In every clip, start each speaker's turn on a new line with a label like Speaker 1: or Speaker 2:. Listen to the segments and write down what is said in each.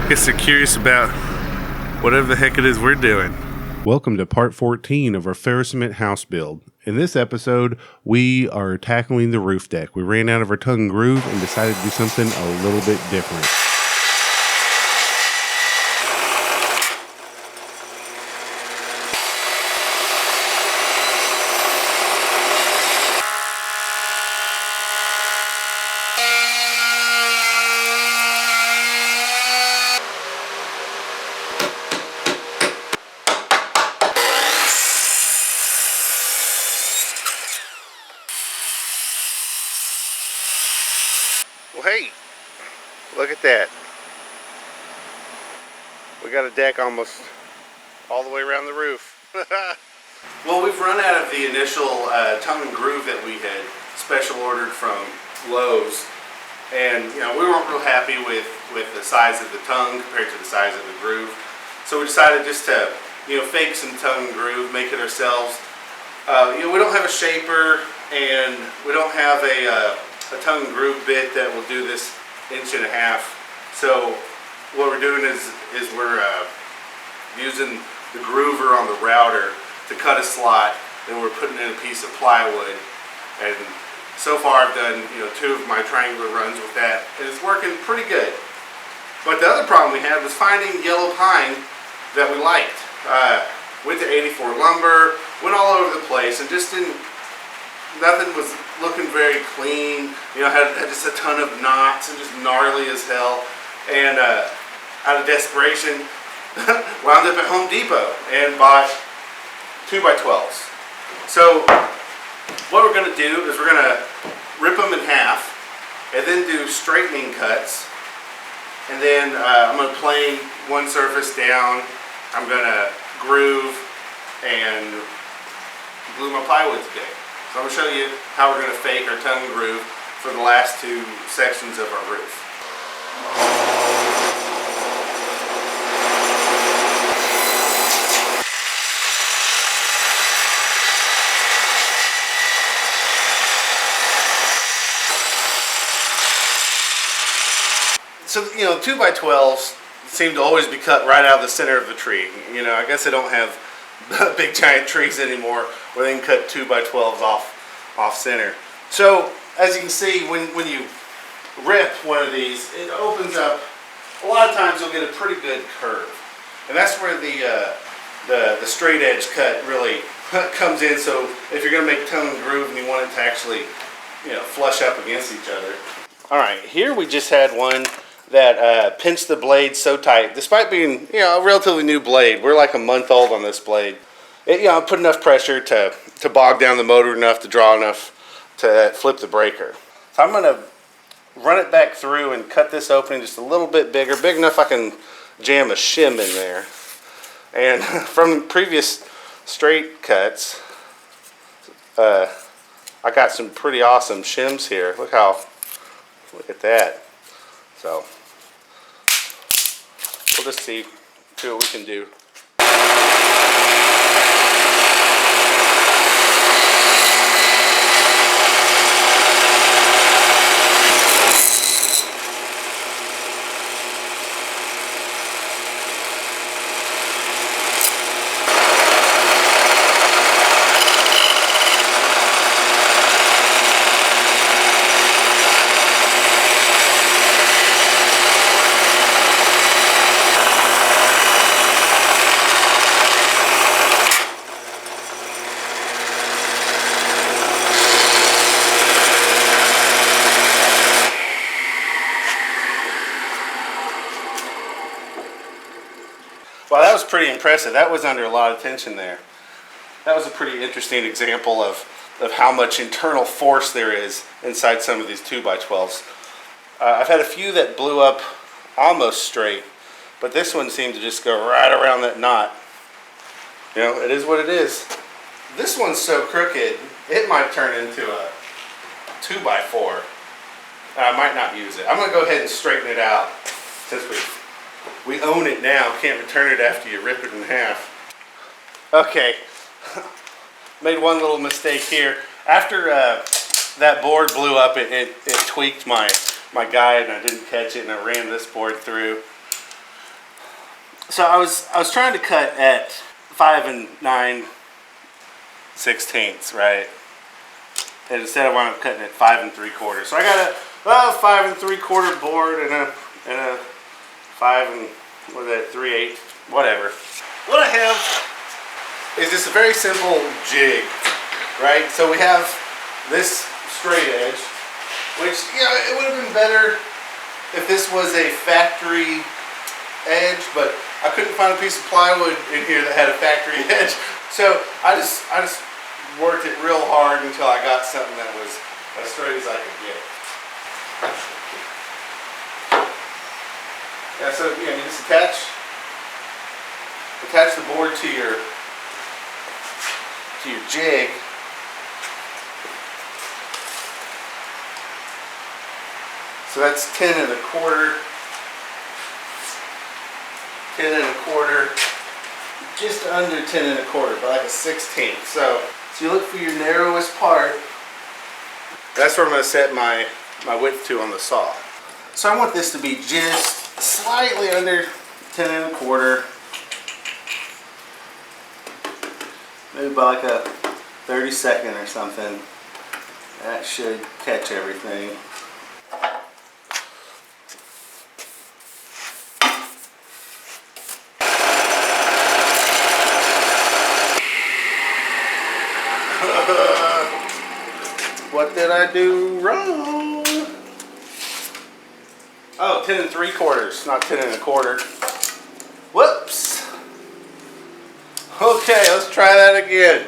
Speaker 1: guess they're curious about whatever the heck it is we're doing. Welcome to part 14 of our Ferrocement house build. In this episode, we are tackling the roof deck. We ran out of our tongue and groove and decided to do something a little bit different. Well, hey, look at that. We got a deck almost all the way around the roof. Well, we've run out of the initial tongue and groove that we had special ordered from Lowe's. And, you know, we weren't real happy with the size of the tongue compared to the size of the groove. So we decided just to, fake some tongue and groove, make it ourselves. We don't have a shaper and we don't have a tongue and groove bit that will do this 1.5 inches. So what we're doing is we're using the groover on the router to cut a slot, and we're putting in a piece of plywood. And so far I've done 2 of my triangular runs with that, and it's working pretty good. But the other problem we had was finding yellow pine that we liked. Went to 84 lumber, went all over the place, and just nothing was looking very clean. Had just a ton of knots and just gnarly as hell. And out of desperation, wound up at Home Depot and bought 2x12's. So what we're going to do is we're going to rip them in half and then do straightening cuts. And then I'm going to plane one surface down. I'm going to groove and glue my plywood today. So I'm going to show you how we're going to fake our tongue and groove for the last 2 sections of our roof. So, 2x12's seem to always be cut right out of the center of the tree. I guess they don't have big giant trees anymore where they can cut 2x12's off center. So as you can see, when you rip one of these, it opens up. A lot of times you'll get a pretty good curve, and that's where the straight edge cut really comes in. So if you're going to make tongue and groove and you want it to actually flush up against each other. All right, here we just had one that pinched the blade so tight, despite being a relatively new blade. We're like a month old on this blade. It put enough pressure to bog down the motor enough to draw enough to flip the breaker. So I'm going to run it back through and cut this opening just a little bit bigger, big enough I can jam a shim in there. And from previous straight cuts, I got some pretty awesome shims here. Look at that. So we'll just see what we can do. Wow, that was pretty impressive. That was under a lot of tension there. That was a pretty interesting example of how much internal force there is inside some of these 2x12's. I've had a few that blew up almost straight, but this one seemed to just go right around that knot. It is what it is. This one's so crooked, it might turn into a 2x4. I might not use it. I'm going to go ahead and straighten it out since we own it now. Can't return it after you rip it in half. Okay, made one little mistake here. After that board blew up, it tweaked my guide, and I didn't catch it, and I ran this board through. So I was trying to cut at 5 9/16, right? And instead I wound up cutting at 5 3/4. So I got a 5 3/4 board and a 5 3/8, whatever. What I have is just a very simple jig, right? So we have this straight edge, which, you know, it would have been better if this was a factory edge, but I couldn't find a piece of plywood in here that had a factory edge. So I just worked it real hard until I got something that was as straight as I could get. Yeah, so yeah, you just attach the board to your jig. So that's 10 1/4, 10 1/4, just under 10 1/4, but like a 16th. So you look for your narrowest part. That's where I'm going to set my width to on the saw. So I want this to be just slightly under 10 1/4, maybe by like a 32nd or something. That should catch everything. What did I do wrong? Oh, 10 3/4, not 10 1/4. Whoops. Okay, let's try that again.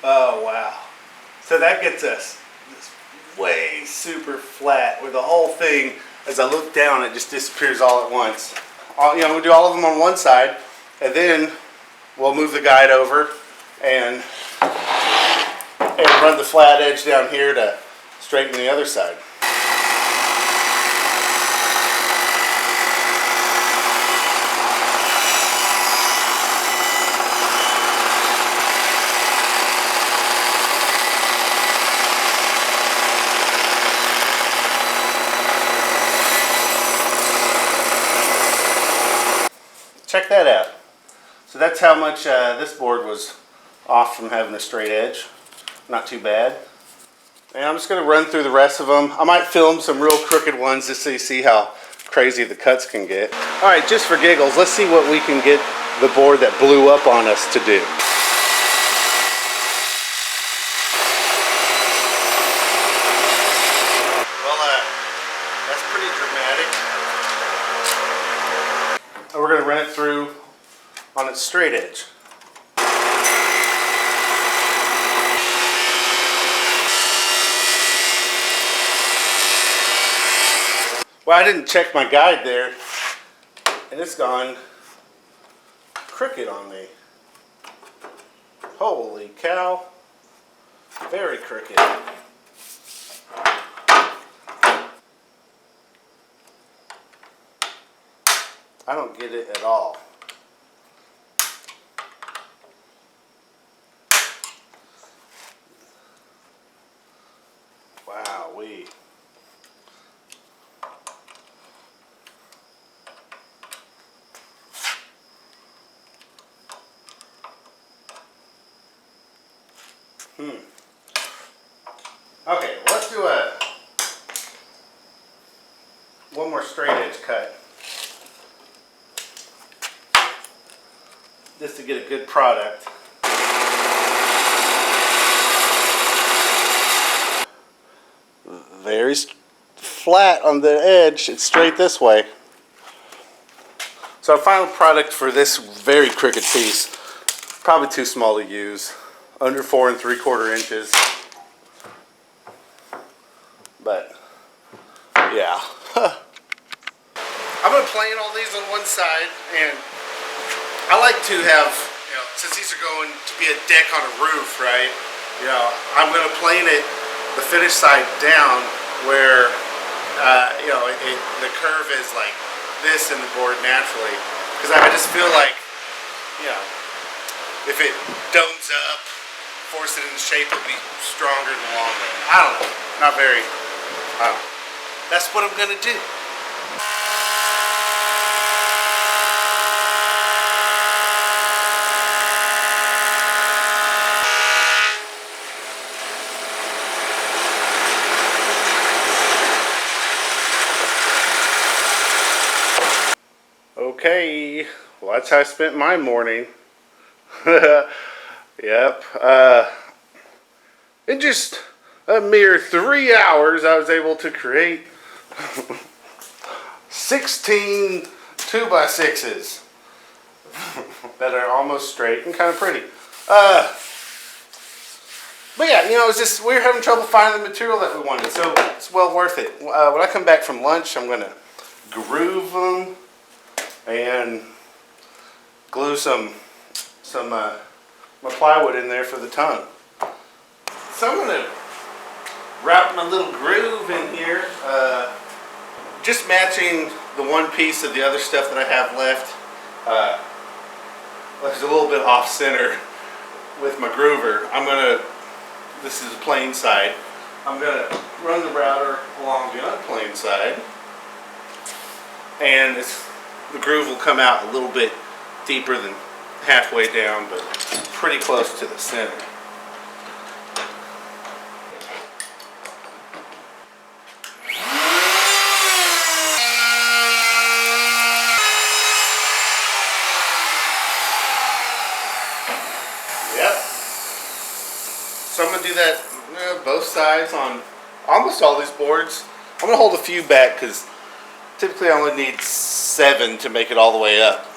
Speaker 1: Oh, wow. So that gets us way super flat, where the whole thing, as I look down, it just disappears all at once. You know, we'll do all of them on one side, and then we'll move the guide over and run the flat edge down here to straighten the other side. Check that out. So that's how much this board was off from having a straight edge. Not too bad. And I'm just going to run through the rest of them. I might film some real crooked ones just so you see how crazy the cuts can get. Alright, just for giggles, let's see what we can get the board that blew up on us to do. Well, that's pretty dramatic. We're going to run it through on its straight edge. Well, I didn't check my guide there, and it's gone crooked on me. Holy cow. Very crooked. I don't get it at all. Wowee. Okay, let's do one more straight edge cut, just to get a good product. Very flat on the edge, it's straight this way. So our final product for this very crooked piece, probably too small to use, under 4 3/4 inches. But yeah. I'm going to plane all these on one side, and I like to have, you know, since these are going to be a deck on a roof, right? You know, I'm going to plane it the finished side down where, you know, the curve is like this in the board naturally. because I just feel like, you know, if it domes up, force it into shape, it'll be stronger in the long run. I don't know. Not very. I don't know. That's what I'm gonna do. Okay, well that's how I spent my morning. Yep. In just a mere 3 hours, I was able to create 16 2x6's that are almost straight and kind of pretty. But yeah, you know, it's just we were having trouble finding the material that we wanted, so it's well worth it. When I come back from lunch, I'm gonna groove them and glue my plywood in there for the tongue. So I'm gonna wrap my little groove in here, just matching the one piece of the other stuff that I have left. It's a little bit off center with my groover. This is the plain side. I'm gonna run the router along the unplaned side, and the groove will come out a little bit deeper than halfway down, but pretty close to the center. Yep. So I'm going to do that both sides on almost all these boards. I'm going to hold a few back because typically I only need 7 to make it all the way up.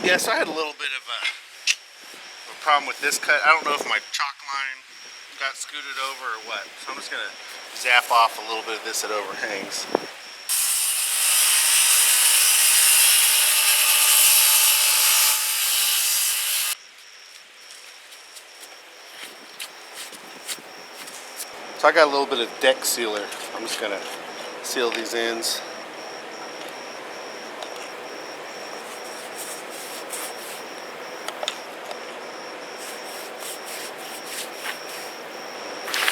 Speaker 1: Yeah, so I had a little bit of a problem with this cut. I don't know if my chalk line got scooted over or what. So I'm just going to zap off a little bit of this that overhangs. So I got a little bit of deck sealer. I'm just going to seal these ends.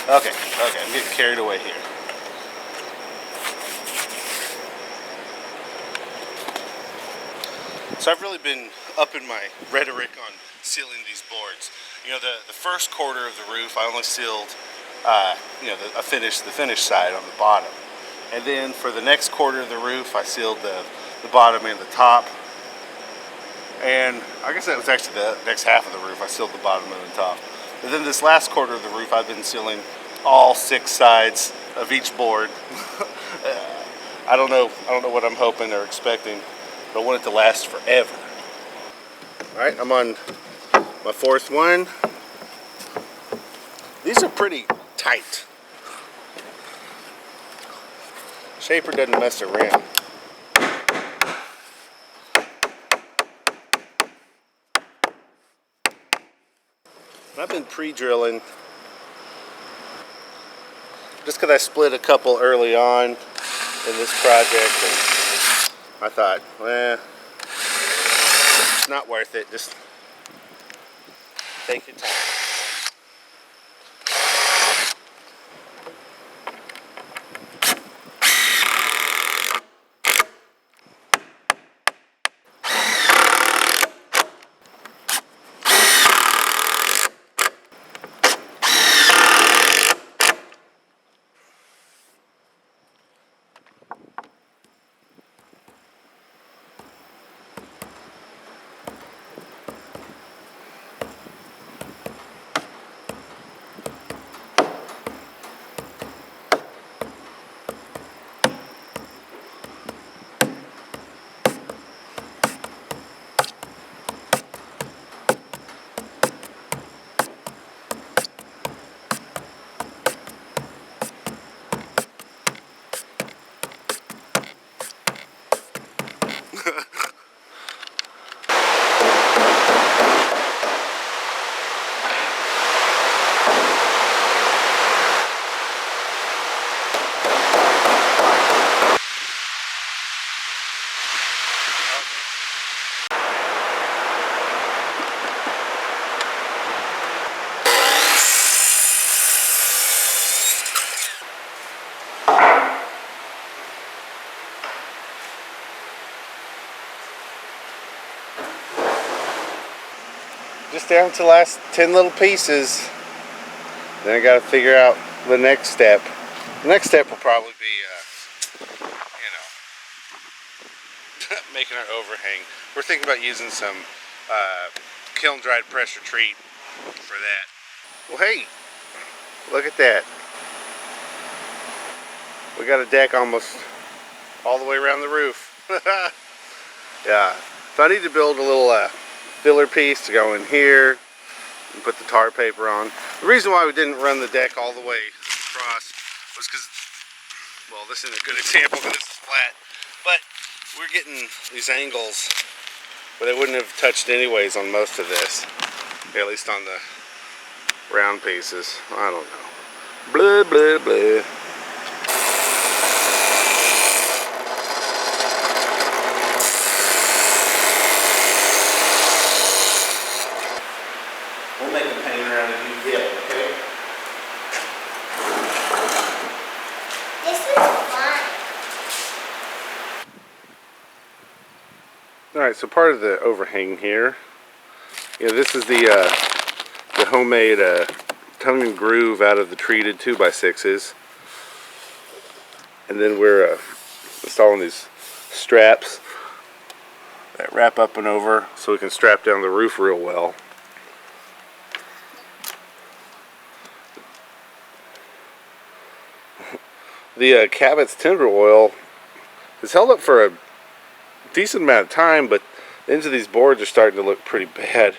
Speaker 1: Okay, I'm getting carried away here. So I've really been upping my rhetoric on sealing these boards. You know, the first quarter of the roof, I only sealed, the finished side on the bottom. And then for the next quarter of the roof, I sealed the bottom and the top. And I guess that was actually the next half of the roof. I sealed the bottom and the top. And then this last quarter of the roof, I've been sealing all 6 sides of each board. I don't know what I'm hoping or expecting, but I want it to last forever. All right, I'm on my 4th one. These are pretty tight. Shaper doesn't mess around. I've been pre-drilling just because I split a couple early on in this project, and I thought, well, it's not worth it. Just take your time. just down to the last 10 little pieces. Then I got to figure out the next step. The next step will probably be, making our overhang. We're thinking about using some kiln dried pressure treat for that. Well, hey, look at that. We got a deck almost all the way around the roof. Yeah. So I need to build a little filler piece to go in here and put the tar paper on. The reason why we didn't run the deck all the way across was because, well, this isn't a good example because this is flat, but we're getting these angles where they wouldn't have touched anyways on most of this, at least on the round pieces. I don't know. Blah, blah, blah. We'll make a paint around a new hip, okay?
Speaker 2: This is fun.
Speaker 1: Alright, so part of the overhang here, this is the homemade tongue and groove out of the treated 2x6's. And then we're installing these straps that wrap up and over so we can strap down the roof real well. The Cabot's Timber Oil has held up for a decent amount of time, but the ends of these boards are starting to look pretty bad.